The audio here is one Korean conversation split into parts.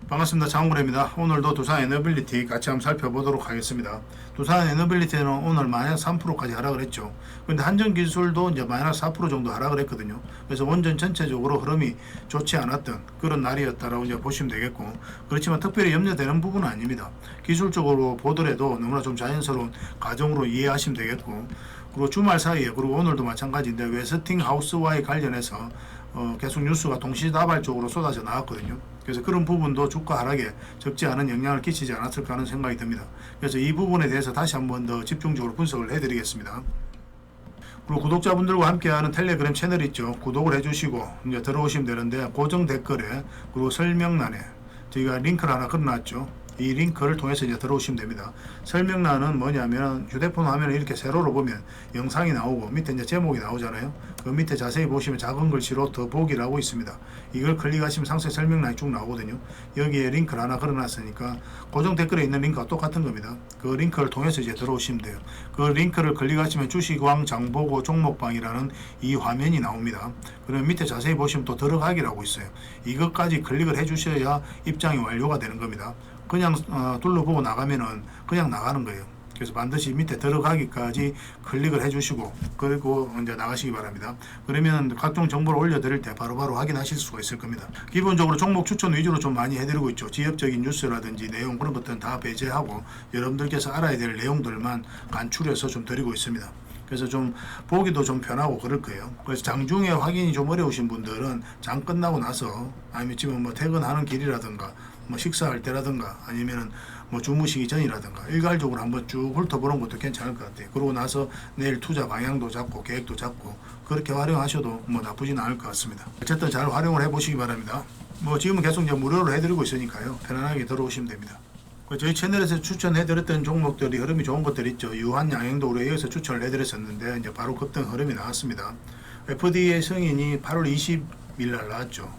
반갑습니다. 장훈구입니다. 오늘도 두산 에너빌리티 같이 한번 살펴보도록 하겠습니다. 두산 에너빌리티는 오늘 마이너스 3%까지 하락을 했죠. 근데 한전기술도 이제 마이너스 4% 정도 하락을 했거든요. 그래서 원전 전체적으로 흐름이 좋지 않았던 그런 날이었다라고 이제 보시면 되겠고, 그렇지만 특별히 염려되는 부분은 아닙니다. 기술적으로 보더라도 너무나 좀 자연스러운 과정으로 이해하시면 되겠고, 그리고 주말 사이에, 그리고 오늘도 마찬가지인데 웨스팅하우스와의 관련해서 계속 뉴스가 동시다발적으로 쏟아져 나왔거든요. 그래서 그런 부분도 주가 하락에 적지 않은 영향을 끼치지 않았을까 하는 생각이 듭니다. 그래서 이 부분에 대해서 다시 한번 더 집중적으로 분석을 해드리겠습니다. 그리고 구독자분들과 함께하는 텔레그램 채널 있죠. 구독을 해주시고 이제 들어오시면 되는데, 고정 댓글에 그리고 설명란에 저희가 링크를 하나 걸어놨죠. 이 링크를 통해서 이제 들어오시면 됩니다. 설명란은 뭐냐면, 휴대폰 화면을 이렇게 세로로 보면 영상이 나오고 밑에 이제 제목이 나오잖아요. 그 밑에 자세히 보시면 작은 글씨로 더보기라고 있습니다. 이걸 클릭하시면 상세 설명란이 쭉 나오거든요. 여기에 링크를 하나 걸어놨으니까 고정 댓글에 있는 링크가 똑같은 겁니다. 그 링크를 통해서 이제 들어오시면 돼요. 그 링크를 클릭하시면 주식왕 장보고 종목방이라는 이 화면이 나옵니다. 그러면 밑에 자세히 보시면 또 들어가기라고 있어요. 이것까지 클릭을 해주셔야 입장이 완료가 되는 겁니다. 그냥 둘러보고 나가면은 그냥 나가는 거예요. 그래서 반드시 밑에 들어가기까지 클릭을 해주시고, 그리고 이제 나가시기 바랍니다. 그러면 각종 정보를 올려드릴 때 바로바로 확인하실 수가 있을 겁니다. 기본적으로 종목 추천 위주로 좀 많이 해드리고 있죠. 지역적인 뉴스라든지 내용, 그런 것들은 다 배제하고 여러분들께서 알아야 될 내용들만 간추려서 좀 드리고 있습니다. 그래서 좀 보기도 좀 편하고 그럴 거예요. 그래서 장중에 확인이 좀 어려우신 분들은 장 끝나고 나서, 아니면 지금 뭐 퇴근하는 길이라든가 뭐 식사할 때라든가 아니면은 뭐 주무시기 전이라든가 일괄적으로 한번 쭉 훑어보는 것도 괜찮을 것 같아요. 그러고 나서 내일 투자 방향도 잡고 계획도 잡고 그렇게 활용하셔도 뭐 나쁘지는 않을 것 같습니다. 어쨌든 잘 활용을 해보시기 바랍니다. 뭐 지금은 계속 이제 무료로 해드리고 있으니까요. 편안하게 들어오시면 됩니다. 저희 채널에서 추천해드렸던 종목들이 흐름이 좋은 것들 있죠. 유한양행도 우리 여기서 추천을 해드렸었는데 이제 바로 급등 흐름이 나왔습니다. FDA 승인이 8월 20일 날 나왔죠.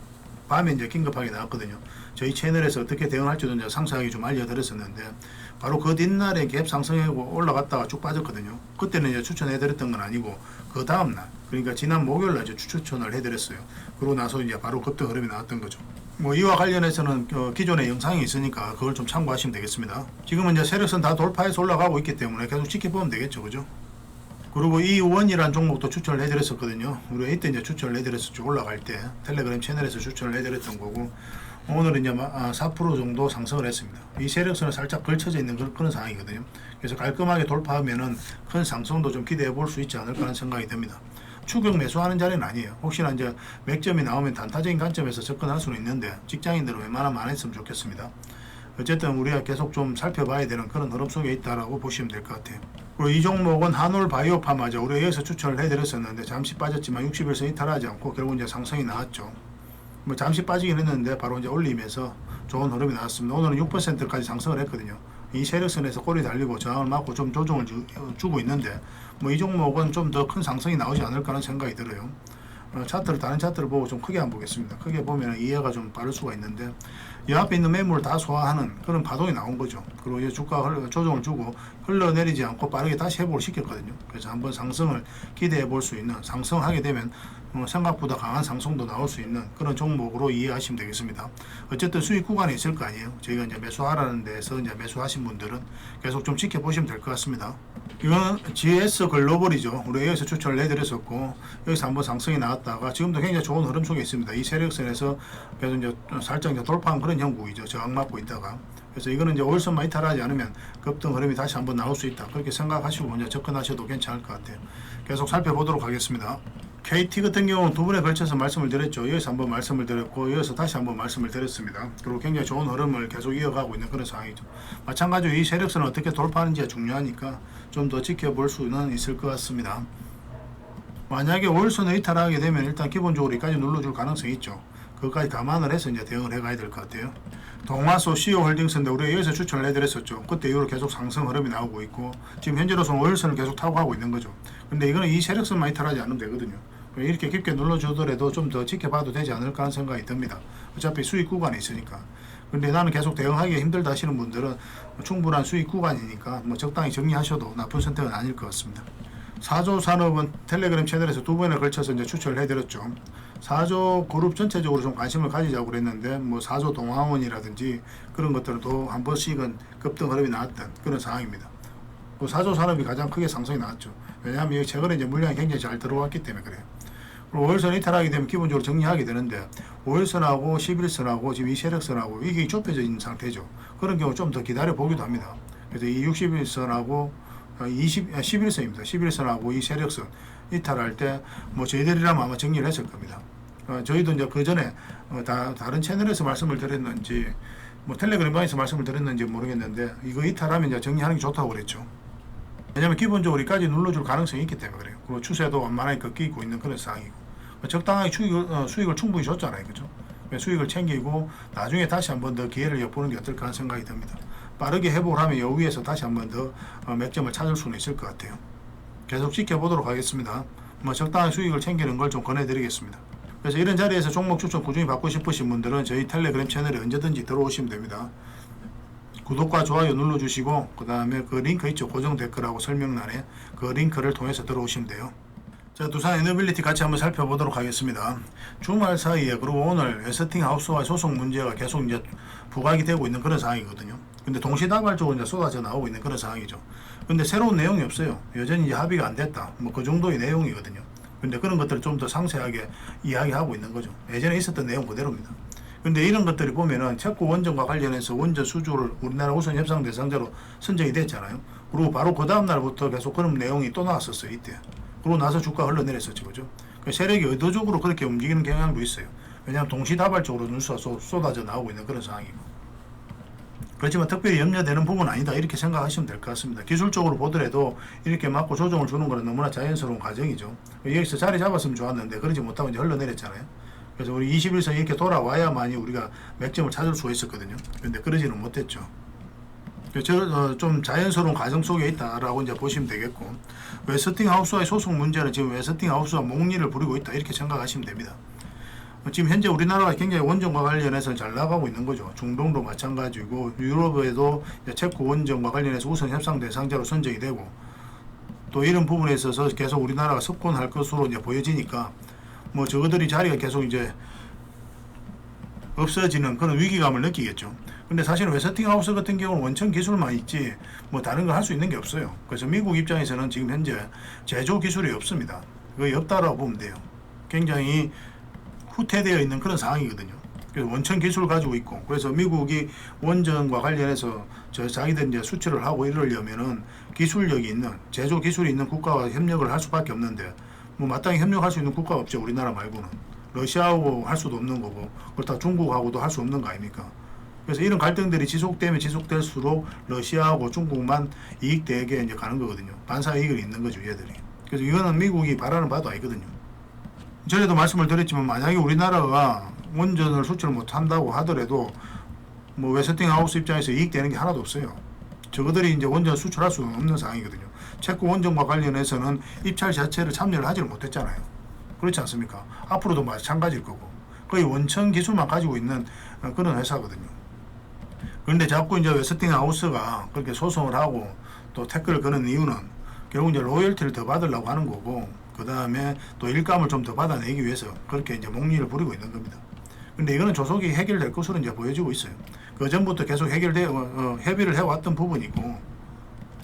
밤에 이제 긴급하게 나왔거든요. 저희 채널에서 어떻게 대응할지도 이제 상세하게 좀 알려드렸었는데, 바로 그 뒷날에 갭 상승하고 올라갔다가 쭉 빠졌거든요. 그때는 이제 추천해드렸던 건 아니고 그 다음날, 그러니까 지난 목요일날 이제 추천을 해드렸어요. 그러고 나서 이제 바로 급등 흐름이 나왔던 거죠. 뭐 이와 관련해서는 기존에 영상이 있으니까 그걸 좀 참고하시면 되겠습니다. 지금은 이제 세력선 다 돌파해서 올라가고 있기 때문에 계속 지켜보면 되겠죠, 그죠? 그리고 이 원이라는 종목도 추천을 해드렸었거든요. 우리가 이때 이제 추천을 해드렸었죠. 올라갈 때 텔레그램 채널에서 추천을 해드렸던 거고, 오늘은 이제 4% 정도 상승을 했습니다. 이 세력선은 살짝 걸쳐져 있는 그런 상황이거든요. 그래서 깔끔하게 돌파하면은 큰 상승도 좀 기대해 볼 수 있지 않을까 하는 생각이 듭니다. 추격 매수하는 자리는 아니에요. 혹시나 이제 맥점이 나오면 단타적인 관점에서 접근할 수는 있는데, 직장인들은 웬만하면 안 했으면 좋겠습니다. 어쨌든 우리가 계속 좀 살펴봐야 되는 그런 흐름 속에 있다라고 보시면 될 것 같아요. 그리고 이 종목은 한올 바이오파마죠. 우리가 여기서 추천을 해드렸었는데 잠시 빠졌지만 60일선 이탈하지 않고 결국 이제 상승이 나왔죠. 뭐 잠시 빠지긴 했는데 바로 이제 올리면서 좋은 흐름이 나왔습니다. 오늘은 6%까지 상승을 했거든요. 이 세력선에서 꼬리 달리고 저항을 맞고 좀 조정을 주고 있는데, 뭐 이 종목은 좀 더 큰 상승이 나오지 않을까 하는 생각이 들어요. 차트를, 다른 차트를 보고 좀 크게 한번 보겠습니다. 크게 보면 이해가 좀 빠를 수가 있는데, 이 앞에 있는 매물을 다 소화하는 그런 파동이 나온 거죠. 그리고 이제 주가가 조정을 주고 흘러내리지 않고 빠르게 다시 회복을 시켰거든요. 그래서 한번 상승을 기대해 볼 수 있는, 상승하게 되면 생각보다 강한 상승도 나올 수 있는 그런 종목으로 이해하시면 되겠습니다. 어쨌든 수익 구간이 있을 거 아니에요. 저희가 이제 매수하라는 데서 이제 매수하신 분들은 계속 좀 지켜보시면 될 것 같습니다. 이건 GS 글로벌이죠. 우리 여기서 추천을 해드렸었고, 여기서 한번 상승이 나왔다가 지금도 굉장히 좋은 흐름 속에 있습니다. 이 세력선에서 계속 이제 살짝 이제 돌파한 그런 형국이죠. 저항 맞고 있다가. 그래서 이거는 이제 올선만 이탈하지 않으면 급등 흐름이 다시 한번 나올 수 있다. 그렇게 생각하시고 이제 접근하셔도 괜찮을 것 같아요. 계속 살펴보도록 하겠습니다. KT 같은 경우는 두 번에 걸쳐서 말씀을 드렸죠. 여기서 한번 말씀을 드렸고, 여기서 다시 한번 말씀을 드렸습니다. 그리고 굉장히 좋은 흐름을 계속 이어가고 있는 그런 상황이죠. 마찬가지로 이 세력선을 어떻게 돌파하는지가 중요하니까 좀 더 지켜볼 수는 있을 것 같습니다. 만약에 월선을 이탈하게 되면 일단 기본적으로 여기까지 눌러줄 가능성이 있죠. 그것까지 감안을 해서 이제 대응을 해가야 될 것 같아요. 동화소 CO홀딩스인데 우리가 여기서 추천을 해드렸었죠. 그때 이후로 계속 상승 흐름이 나오고 있고, 지금 현재로서는 월선을 계속 타고 가고 있는 거죠. 근데 이거는 이 세력선만 이탈하지 않으면 되거든요. 이렇게 깊게 눌러주더라도 좀 더 지켜봐도 되지 않을까 하는 생각이 듭니다. 어차피 수익 구간이 있으니까. 근데 나는 계속 대응하기 힘들다 하시는 분들은 충분한 수익 구간이니까 뭐 적당히 정리하셔도 나쁜 선택은 아닐 것 같습니다. 사조 산업은 텔레그램 채널에서 두 번에 걸쳐서 이제 추천을 해드렸죠. 사조 그룹 전체적으로 좀 관심을 가지자고 그랬는데 뭐 사조 동화원이라든지 그런 것들도 한 번씩은 급등 흐름이 나왔던 그런 상황입니다. 그 사조 산업이 가장 크게 상승이 나왔죠. 왜냐하면 최근에 이제 물량이 굉장히 잘 들어왔기 때문에 그래요. 그리고 5일선 이탈하게 되면 기본적으로 정리하게 되는데 5일선하고 11선하고 지금 이 세력선하고 이게 좁혀져 있는 상태죠. 그런 경우 좀 더 기다려 보기도 합니다. 그래서 이 61선하고 11선입니다. 11선하고 이 세력선 이탈할 때 뭐 저희들이라면 아마 정리를 했을 겁니다. 저희도 이제 그 전에 다른 채널에서 말씀을 드렸는지 뭐 텔레그램방에서 말씀을 드렸는지 모르겠는데 이거 이탈하면 이제 정리하는 게 좋다고 그랬죠. 왜냐면 기본적으로 여기까지 눌러줄 가능성이 있기 때문에 그래요. 그리고 추세도 완만하게 꺾이고 있는 그런 상황이고 적당하게 수익을 충분히 줬잖아요. 그죠? 수익을 챙기고 나중에 다시 한번 더 기회를 엿보는 게 어떨까 하는 생각이 듭니다. 빠르게 회복을 하면 요 위에서 다시 한번 더 맥점을 찾을 수는 있을 것 같아요. 계속 지켜보도록 하겠습니다. 뭐 적당한 수익을 챙기는 걸 좀 권해드리겠습니다. 그래서 이런 자리에서 종목 추천 꾸준히 받고 싶으신 분들은 저희 텔레그램 채널에 언제든지 들어오시면 됩니다. 구독과 좋아요 눌러주시고 그 다음에 그 링크 있죠. 고정 댓글하고 설명란에 그 링크를 통해서 들어오시면 돼요. 자, 두산 에너빌리티 같이 한번 살펴보도록 하겠습니다. 주말 사이에 그리고 오늘 웨스팅하우스와 소송 문제가 계속 이제 부각이 되고 있는 그런 상황이거든요. 근데 동시다발적으로 이제 쏟아져 나오고 있는 그런 상황이죠. 근데 새로운 내용이 없어요. 여전히 이제 합의가 안 됐다. 뭐 그 정도의 내용이거든요. 근데 그런 것들을 좀 더 상세하게 이야기하고 있는 거죠. 예전에 있었던 내용 그대로입니다. 근데 이런 것들이 보면은 체코 원전과 관련해서 원전 수주를 우리나라 우선 협상 대상자로 선정이 됐잖아요. 그리고 바로 그 다음 날부터 계속 그런 내용이 또 나왔었어요. 이때. 그러고 나서 주가가 흘러내렸었죠. 그죠? 세력이 의도적으로 그렇게 움직이는 경향도 있어요. 왜냐하면 동시다발적으로 뉴스가 쏟아져 나오고 있는 그런 상황이고. 그렇지만 특별히 염려되는 부분은 아니다 이렇게 생각하시면 될 것 같습니다. 기술적으로 보더라도 이렇게 맞고 조정을 주는 것은 너무나 자연스러운 과정이죠. 여기서 자리 잡았으면 좋았는데 그러지 못하고 이제 흘러내렸잖아요. 그래서 우리 21선 이렇게 돌아와야만이 우리가 맥점을 찾을 수가 있었거든요. 그런데 그러지는 못했죠. 좀 자연스러운 과정 속에 있다라고 이제 보시면 되겠고, 웨스팅하우스와의 소송 문제는 지금 웨스팅하우스와 목리를 부리고 있다 이렇게 생각하시면 됩니다. 지금 현재 우리나라가 굉장히 원전과 관련해서 잘 나가고 있는 거죠. 중동도 마찬가지고 유럽에도 체코 원전과 관련해서 우선 협상 대상자로 선정이 되고 또 이런 부분에 있어서 계속 우리나라가 석권할 것으로 이제 보여지니까 뭐 저거들이 자리가 계속 이제 없어지는 그런 위기감을 느끼겠죠. 근데 사실 웨스팅하우스 같은 경우는 원천 기술만 있지 뭐 다른 걸 할 수 있는 게 없어요. 그래서 미국 입장에서는 지금 현재 제조 기술이 없습니다. 거의 없다라고 보면 돼요. 굉장히 후퇴되어 있는 그런 상황이거든요. 그래서 원천 기술을 가지고 있고, 그래서 미국이 원전과 관련해서 자기들 이제 수출을 하고 이러려면은 기술력이 있는, 제조 기술이 있는 국가와 협력을 할 수밖에 없는데, 뭐 마땅히 협력할 수 있는 국가가 없죠. 우리나라 말고는. 러시아하고 할 수도 없는 거고, 그렇다고 중국하고도 할 수 없는 거 아닙니까? 그래서 이런 갈등들이 지속되면 지속될수록 러시아하고 중국만 이익되게 이제 가는 거거든요. 반사 이익을 있는 거죠, 얘들이. 그래서 이거는 미국이 바라는 바도 아니거든요. 전에도 말씀을 드렸지만 만약에 우리나라가 원전을 수출을 못한다고 하더라도 뭐 웨스팅하우스 입장에서 이익되는 게 하나도 없어요. 저거들이 이제 원전 수출할 수는 없는 상황이거든요. 체코 원전과 관련해서는 입찰 자체를 참여를 하지를 못했잖아요. 그렇지 않습니까? 앞으로도 마찬가지일 거고 거의 원천 기술만 가지고 있는 그런 회사거든요. 그런데 자꾸 이제 웨스팅하우스가 그렇게 소송을 하고 또 태클을 거는 이유는 결국 이제 로열티를 더 받으려고 하는 거고, 그 다음에 또 일감을 좀 더 받아내기 위해서 그렇게 이제 목리를 부리고 있는 겁니다. 근데 이거는 조속히 해결될 것으로 이제 보여지고 있어요. 그 전부터 계속 협의를 해왔던 부분이고,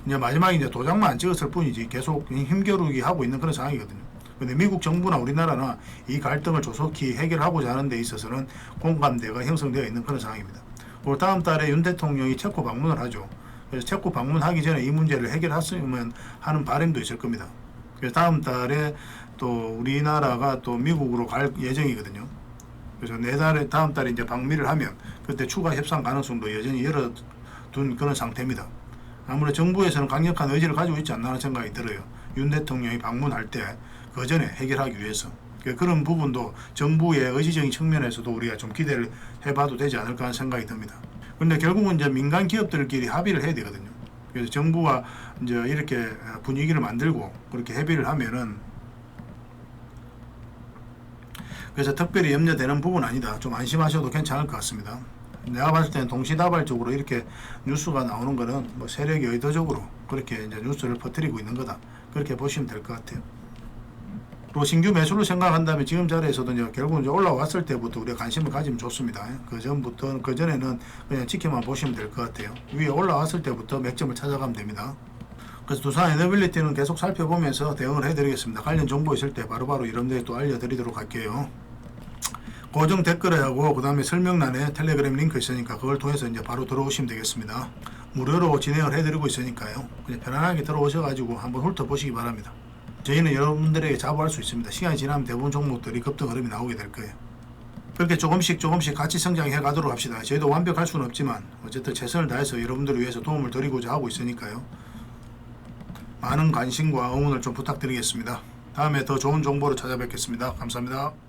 이제 마지막에 이제 도장만 안 찍었을 뿐이지 계속 힘겨루기 하고 있는 그런 상황이거든요. 근데 미국 정부나 우리나라나 이 갈등을 조속히 해결하고자 하는 데 있어서는 공감대가 형성되어 있는 그런 상황입니다. 그리고 다음 달에 윤 대통령이 체코 방문을 하죠. 그래서 체코 방문하기 전에 이 문제를 해결했으면 하는 바람도 있을 겁니다. 그래서 다음 달에 또 우리나라가 또 미국으로 갈 예정이거든요. 그래서 다음 달에 이제 방미를 하면 그때 추가 협상 가능성도 여전히 열어둔 그런 상태입니다. 아무래도 정부에서는 강력한 의지를 가지고 있지 않나 하는 생각이 들어요. 윤 대통령이 방문할 때 그 전에 해결하기 위해서. 그런 부분도 정부의 의지적인 측면에서도 우리가 좀 기대를 해봐도 되지 않을까 하는 생각이 듭니다. 근데 결국은 이제 민간 기업들끼리 합의를 해야 되거든요. 그래서 정부가 이제 이렇게 분위기를 만들고 그렇게 협의를 하면은, 그래서 특별히 염려되는 부분은 아니다. 좀 안심하셔도 괜찮을 것 같습니다. 내가 봤을 때는 동시다발적으로 이렇게 뉴스가 나오는 거는 뭐 세력이 의도적으로 그렇게 이제 뉴스를 퍼뜨리고 있는 거다. 그렇게 보시면 될 것 같아요. 그리고 신규 매수를 생각한다면 지금 자리에서도 이제 결국은 이제 올라왔을 때부터 우리가 관심을 가지면 좋습니다. 그 전에는 그냥 지켜만 보시면 될 것 같아요. 위에 올라왔을 때부터 맥점을 찾아가면 됩니다. 그래서 두산 에너빌리티는 계속 살펴보면서 대응을 해드리겠습니다. 관련 정보 있을 때 바로바로 여러분들에게 또 알려드리도록 할게요. 고정 댓글에 하고 그 다음에 설명란에 텔레그램 링크 있으니까 그걸 통해서 이제 바로 들어오시면 되겠습니다. 무료로 진행을 해드리고 있으니까요. 그냥 편안하게 들어오셔가지고 한번 훑어보시기 바랍니다. 저희는 여러분들에게 자부할 수 있습니다. 시간이 지나면 대부분 종목들이 급등 흐름이 나오게 될 거예요. 그렇게 조금씩 같이 성장해 가도록 합시다. 저희도 완벽할 수는 없지만 어쨌든 최선을 다해서 여러분들을 위해서 도움을 드리고자 하고 있으니까요. 많은 관심과 응원을 좀 부탁드리겠습니다. 다음에 더 좋은 정보로 찾아뵙겠습니다. 감사합니다.